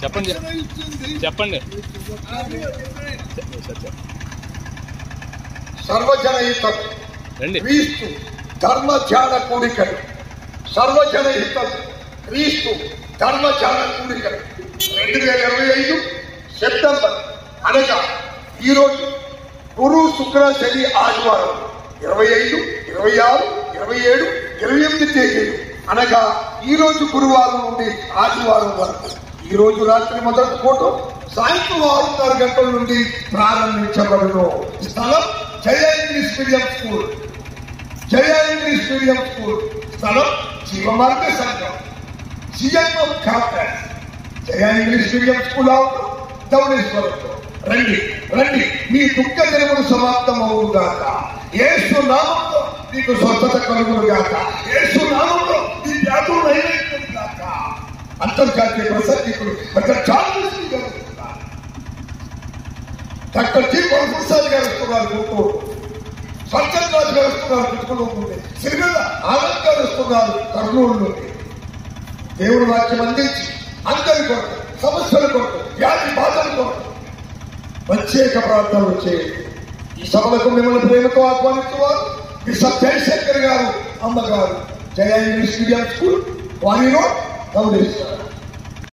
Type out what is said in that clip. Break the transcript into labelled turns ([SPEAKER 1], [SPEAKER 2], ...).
[SPEAKER 1] చెప్పండి చెప్పండి.
[SPEAKER 2] సర్వజనహితం క్రీస్తు ధర్మ ధ్యాన కూడికలు. సర్వజనహితం క్రీస్తు ధర్మ ధ్యాన కూడికలు 2025 సెప్టెంబర్ అనగా ఈరోజు గురు శుక్ర శని ఆదివారం 25, 26, 27, 28 తేదీలు అనగా ఈరోజు గురువారం నుండి ఆదివారం వరకు. ఈ రోజు రాత్రి మొదటి పూట సాయంత్రం 6:30 గంటల నుండి ప్రారంభించబడును. స్థలం జయ ఇంగ్లీష్ మీడియం స్కూల్. జయ ఇంగ్లీష్ మీడియం స్కూల్ స్థలం శివమార్గ సంఘం సిఎంఎం కాంప్లెక్స్. జయ ఇంగ్లీష్ మీడియం స్కూల్ ధవళేశ్వరంలో. రండి రండి, మీ దుఃఖ దినములు సమాప్తం అవుగాక. యేసు నామములో నీకు స్వస్థత కలుగును గాక. యేసు నామములో నీ వ్యాధులు నైవేద్యం గాక. అంతర్జాతీయ ప్రసంగికులు డాక్టర్ జి ప్రసాద్ గారు వస్తున్నారు గుంటూరు. సంజయ్ రాజు గారు వస్తున్నారు గుంటూరు నుండి. సిరిమల్ల ఆనంద్ గారు వస్తున్నారు కర్నూలు నుండి. దేవుడు వాక్యం అందించి అందరి కొరకు, సమస్యల కొరకు, వ్యాధి బాధల కొరకు ప్రత్యేక ప్రార్థనలు చేయండి. ఈ సభలకు మిమ్మల్ని ప్రేమతో ఆహ్వానిస్తున్నారు బిషప్ జయశంకర్ గారు, అమ్మగారు, జయ ఇంగ్లీష్ మీడియం స్కూల్, వాణి రోడ్, ధవళేశ్వరం.